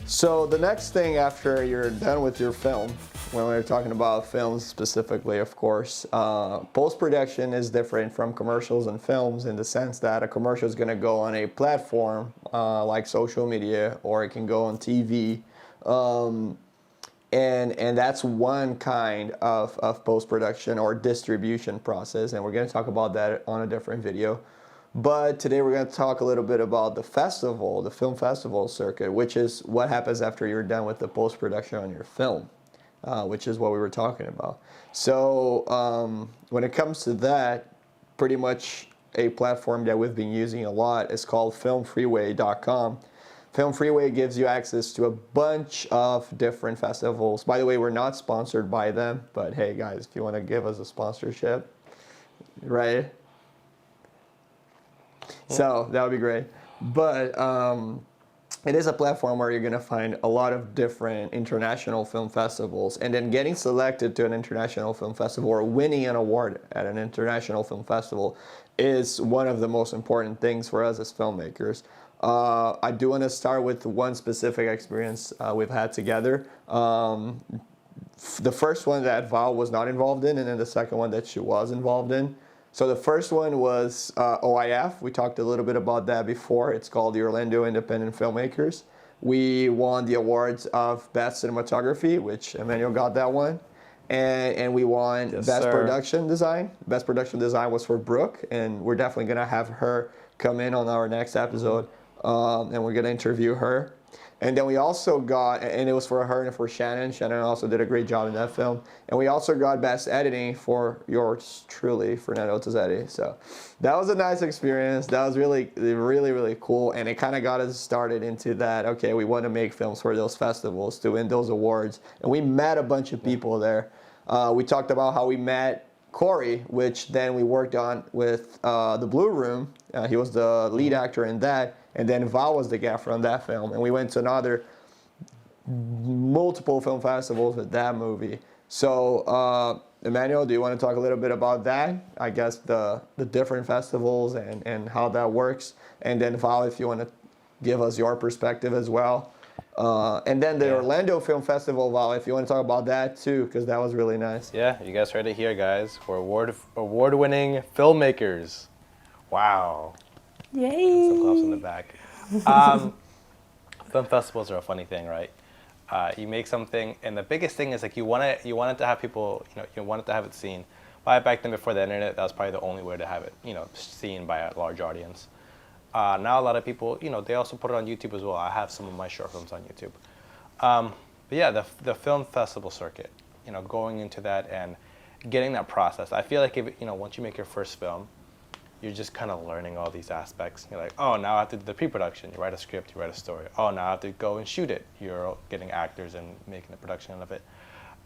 So the next thing after you're done with your film, when we're talking about films specifically, of course, post-production is different from commercials and films in the sense that a commercial is going to go on a platform like social media, or it can go on TV. And that's one kind of post-production or distribution process, and we're going to talk about that on a different video. But today we're going to talk a little bit about the festival, the film festival circuit, which is what happens after you're done with the post-production on your film, which is what we were talking about. So when it comes to that, pretty much a platform that we've been using a lot is called filmfreeway.com. Film Freeway gives you access to a bunch of different festivals. By the way, we're not sponsored by them, but hey guys, if you want to give us a sponsorship, right? So that would be great. But it is a platform where you're going to find a lot of different international film festivals, and then getting selected to an international film festival or winning an award at an international film festival is one of the most important things for us as filmmakers. I do want to start with one specific experience we've had together. The first one that Val was not involved in, and then the second one that she was involved in. So the first one was OIF. We talked a little bit about that before. It's called the Orlando Independent Filmmakers. We won the awards of Best Cinematography, which Emmanuel got that one. And we won Best Production Design. Best Production Design was for Brooke, and we're definitely going to have her come in on our next episode, and we're going to interview her. And then we also got, and it was for her and for Shannon. Shannon also did a great job in that film. And we also got Best Editing for yours truly, Fernando. So that was a nice experience. That was really, really, really cool. And it kind of got us started into that, okay, we want to make films for those festivals to win those awards. And we met a bunch of people there. We talked about how we met Corey, which then we worked on with The Blue Room. He was the lead actor in that. And then Val was the gaffer on that film. And we went to another multiple film festivals with that movie. So, Emmanuel, do you want to talk a little bit about that? I guess the different festivals and how that works. And then Val, if you want to give us your perspective as well. And then the Orlando Film Festival, Val, if you want to talk about that too, because that was really nice. Yeah, you guys heard it here, guys. We're award-winning filmmakers. Wow. Yay! Some claps in the back. Film festivals are a funny thing, right? You make something, and the biggest thing is like you want it to have people, you want it to have it seen. Back then, before the internet, that was probably the only way to have it, seen by a large audience. Now a lot of people, they also put it on YouTube as well. I have some of my short films on YouTube. But yeah, the film festival circuit, going into that and getting that process. I feel like if once you make your first film, you're just kind of learning all these aspects. You're like, oh, now I have to do the pre-production. You write a script, you write a story. Oh, now I have to go and shoot it. You're getting actors and making the production of it.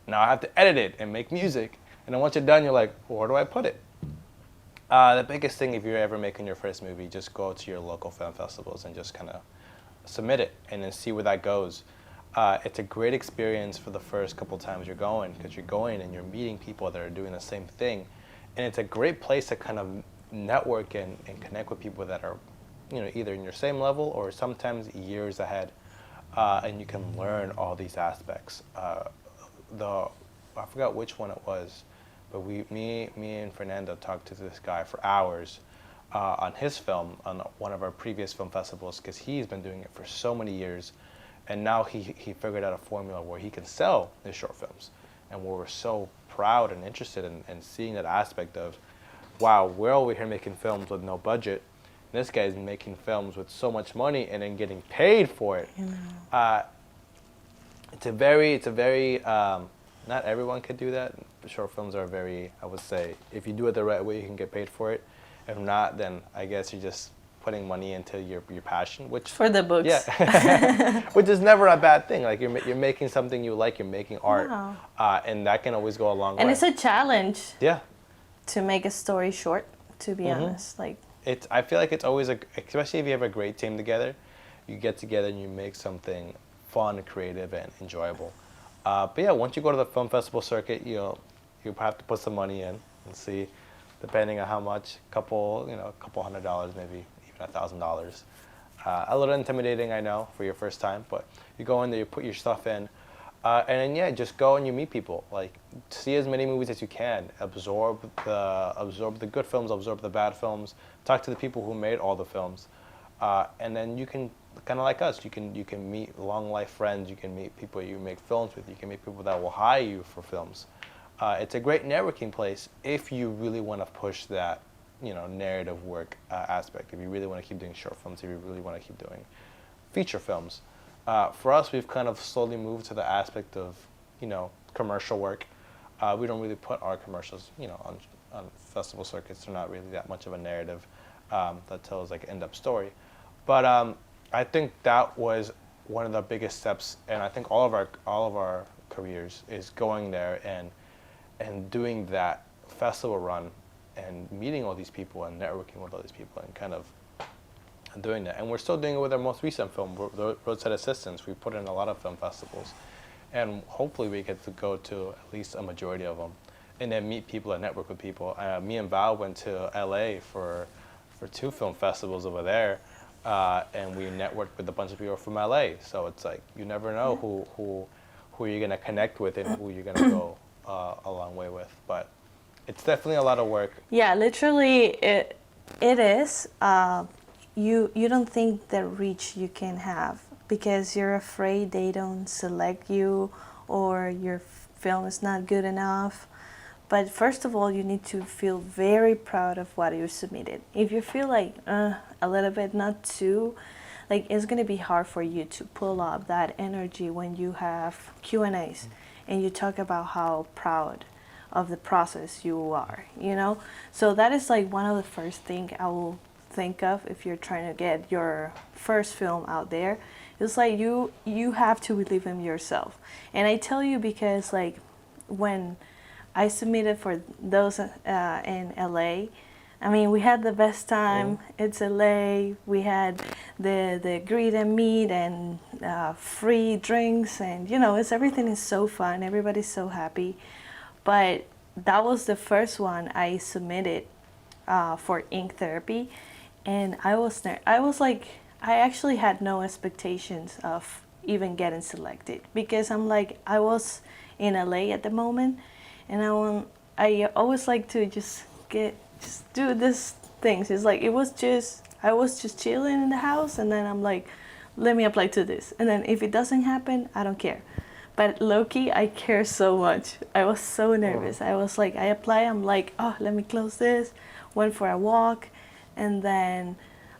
Now I have to edit it and make music. And then once you're done, you're like, well, where do I put it? The biggest thing, if you're ever making your first movie, just go to your local film festivals and just kind of submit it and then see where that goes. It's a great experience for the first couple times you're going, because you're going and you're meeting people that are doing the same thing. And it's a great place to kind of network and connect with people that are, either in your same level or sometimes years ahead, and you can learn all these aspects. I forgot which one it was, but me and Fernando talked to this guy for hours on his film on one of our previous film festivals, because he's been doing it for so many years, and now he figured out a formula where he can sell his short films, and we're so proud and interested in seeing that aspect of, wow, we're over here making films with no budget. This guy's making films with so much money and then getting paid for it. It's a very, not everyone could do that. Short films are very, I would say, if you do it the right way, you can get paid for it. If not, then I guess you're just putting money into your passion, which for the books. Yeah, which is never a bad thing. Like you're making something you like, you're making art, and that can always go a long way. And it's a challenge. Yeah. To make a story short, to be honest, I feel like it's always especially if you have a great team together, you get together and you make something fun, creative, and enjoyable. But yeah, once you go to the film festival circuit, you you have to put some money in and see, depending on how much, a couple $100, maybe even $1,000. A little intimidating, I know, for your first time, but you go in there, you put your stuff in, and then yeah, just go and you meet people. Like, see as many movies as you can. Absorb the good films, absorb the bad films. Talk to the people who made all the films, and then you can, kind of like us, you can meet long life friends. You can meet people you make films with. You can meet people that will hire you for films. It's a great networking place if you really want to push that, narrative work aspect. If you really want to keep doing short films, if you really want to keep doing feature films. For us, we've kind of slowly moved to the aspect of, commercial work. We don't really put our commercials, on festival circuits. They're not really that much of a narrative that tells like an end-up story. But I think that was one of the biggest steps, and I think all of our careers is going there and doing that festival run and meeting all these people and networking with all these people and kind of doing that. And we're still doing it with our most recent film, Roadside Assistance. We put in a lot of film festivals, and hopefully we get to go to at least a majority of them and then meet people and network with people. Me and Val went to LA for 2 film festivals over there, and we networked with a bunch of people from LA. So it's like, you never know who you're gonna connect with and who you're gonna go a long way with. But it's definitely a lot of work. Yeah, literally, it is. You don't think the reach you can have because you're afraid they don't select you or your film is not good enough. But first of all, you need to feel very proud of what you submitted. If you feel like a little bit not too, like, it's gonna be hard for you to pull up that energy when you have Q&As and you talk about how proud of the process you are, So that is like one of the first things I will think of if you're trying to get your first film out there. It's like you have to believe in yourself. And I tell you because, like, when I submitted for those in LA, I mean, we had the best time. It's LA. We had the greet and meet and free drinks, and everything is so fun. Everybody's so happy. But that was the first one I submitted for ink therapy, and I was like, I actually had no expectations of even getting selected because I'm like, I was in LA at the moment, and I always like to just do these things. It's like I was just chilling in the house, and then I'm like, let me apply to this, and then if it doesn't happen, I don't care. But low-key, I care so much. I was so nervous. I was like, I apply, I'm like, oh, let me close this. Went for a walk, and then,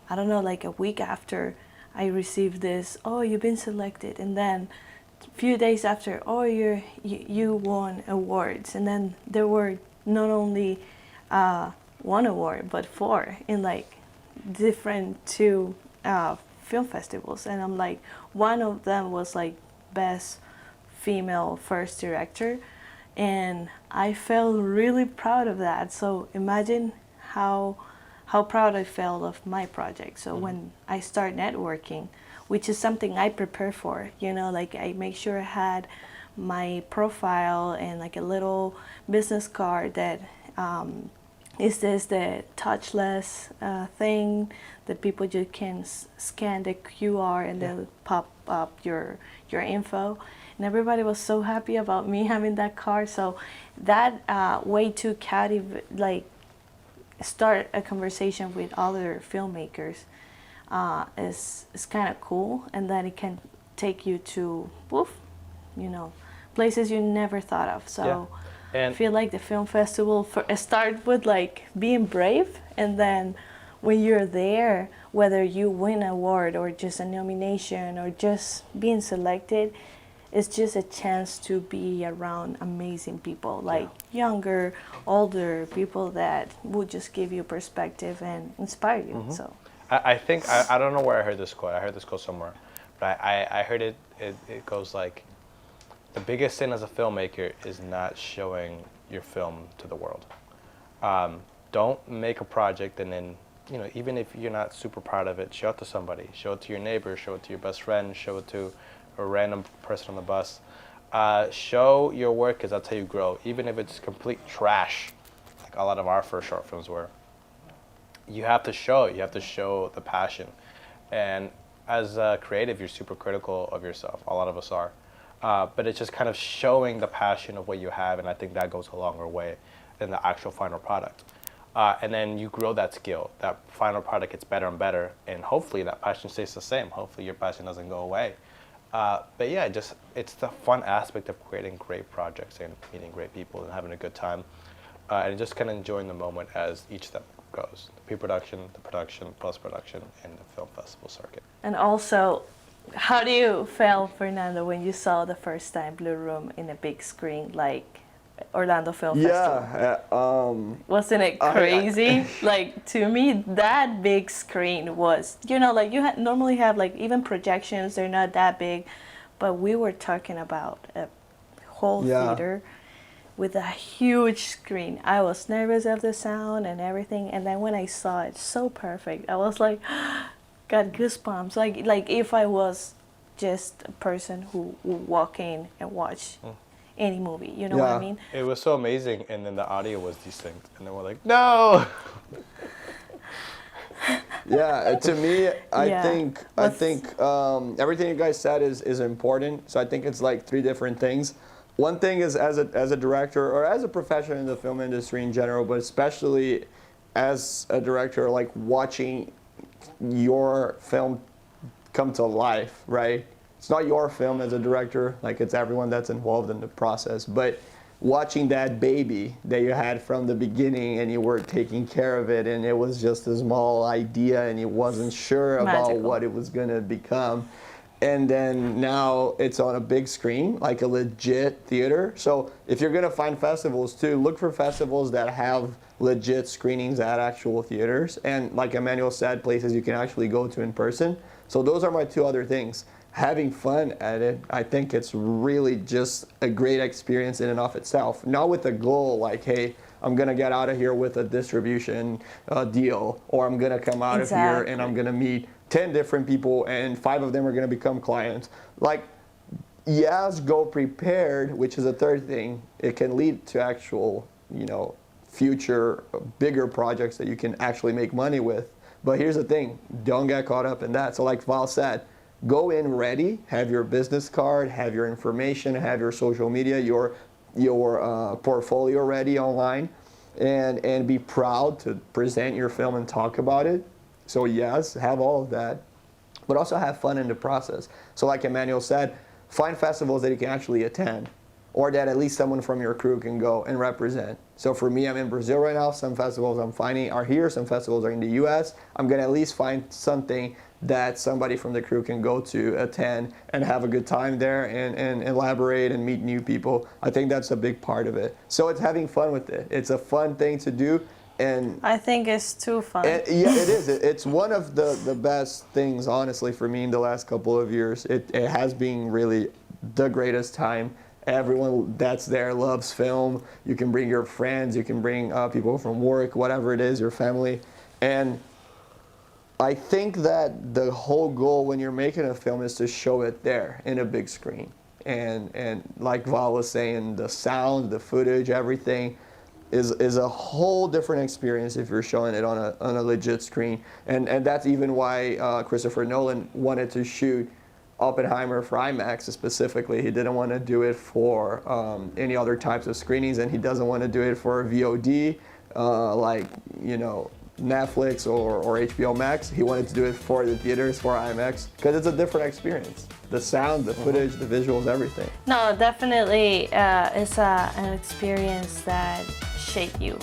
I don't know, like a week after, I received this, oh, you've been selected. And then a few days after, oh, you won awards. And then there were not only 1 award, but 4 in like different 2 film festivals. And I'm like, one of them was like best female first director, and I felt really proud of that. So imagine how proud I felt of my project. So when I start networking, which is something I prepare for, like I make sure I had my profile and like a little business card that is this the touchless thing that people just can scan the QR and they'll pop up your info. And everybody was so happy about me having that card. So that way to start a conversation with other filmmakers is kind of cool, and then it can take you to places you never thought of. So I feel like the film festival start with like being brave, and then when you're there, whether you win an award or just a nomination or just being selected, it's just a chance to be around amazing people, like younger, older people that will just give you perspective and inspire you. So I think, I don't know where I heard this quote. I heard this quote somewhere, but I heard it goes like, the biggest sin as a filmmaker is not showing your film to the world. Don't make a project and then, even if you're not super proud of it, show it to somebody. Show it to your neighbor, show it to your best friend, show it to a random person on the bus. Show your work, because that's how you grow. Even if it's complete trash, like a lot of our first short films were, you have to show it. You have to show the passion. And as a creative, you're super critical of yourself. A lot of us are. But it's just kind of showing the passion of what you have, and I think that goes a longer way than the actual final product. And then you grow that skill. That final product gets better and better, and hopefully that passion stays the same. Hopefully your passion doesn't go away. But yeah, it's the fun aspect of creating great projects and meeting great people and having a good time, and just kind of enjoying the moment as each step goes. The pre-production, the production, post-production, and the film festival circuit. And also, how do you feel, Fernando, when you saw the first time Blue Room in a big screen like Orlando Film Festival? Yeah. Wasn't it crazy? Like, to me, that big screen was, like you normally have like even projections, they're not that big, but we were talking about a whole theater with a huge screen. I was nervous of the sound and everything, and then when I saw it so perfect, I was like, got goosebumps. Like if I was just a person who would walk in and watch any movie, you know what I mean? It was so amazing, and then the audio was distinct, and then we're like, no! Yeah, to me, I think everything you guys said is important. So I think it's like three different things. One thing is as a director or as a professional in the film industry in general, but especially as a director, like watching your film come to life, right? It's not your film as a director, like it's everyone that's involved in the process, but watching that baby that you had from the beginning and you were taking care of it and it was just a small idea and you wasn't sure about what it was going to become. And then now it's on a big screen, like a legit theater. So if you're going to find festivals too, look for festivals that have legit screenings at actual theaters. And like Emmanuel said, places you can actually go to in person. So those are my two other things. Having fun at it, I think it's really just a great experience in and of itself. Not with a goal like, hey, I'm going to get out of here with a distribution deal, or I'm going to come out of here and I'm going to meet 10 different people and 5 of them are going to become clients. Like, yes, go prepared, which is a third thing. It can lead to actual, future bigger projects that you can actually make money with. But here's the thing, don't get caught up in that. So like Val said, go in ready, have your business card, have your information, have your social media, your portfolio ready online, and be proud to present your film and talk about it. So yes, have all of that, but also have fun in the process. So like Emmanuel said, find festivals that you can actually attend, or that at least someone from your crew can go and represent. So for me, I'm in Brazil right now. Some festivals I'm finding are here, some festivals are in the US. I'm gonna at least find something that somebody from the crew can go to, attend, and have a good time there and elaborate and meet new people. I think that's a big part of it. So it's having fun with it. It's a fun thing to do. And I think it's too fun. Yeah, it is. It's one of the best things, honestly, for me in the last couple of years. It has been really the greatest time. Everyone that's there loves film. You can bring your friends. You can bring people from work, whatever it is, your family. And I think that the whole goal when you're making a film is to show it there in a big screen. And like Val was saying, the sound, the footage, everything is a whole different experience if you're showing it on a legit screen. And that's even why Christopher Nolan wanted to shoot Oppenheimer for IMAX specifically. He didn't want to do it for any other types of screenings, and he doesn't want to do it for VOD, like, Netflix or HBO Max. He wanted to do it for the theaters, for IMAX, because it's a different experience. The sound, the footage, the visuals, everything. No, definitely it's an experience that shaped you.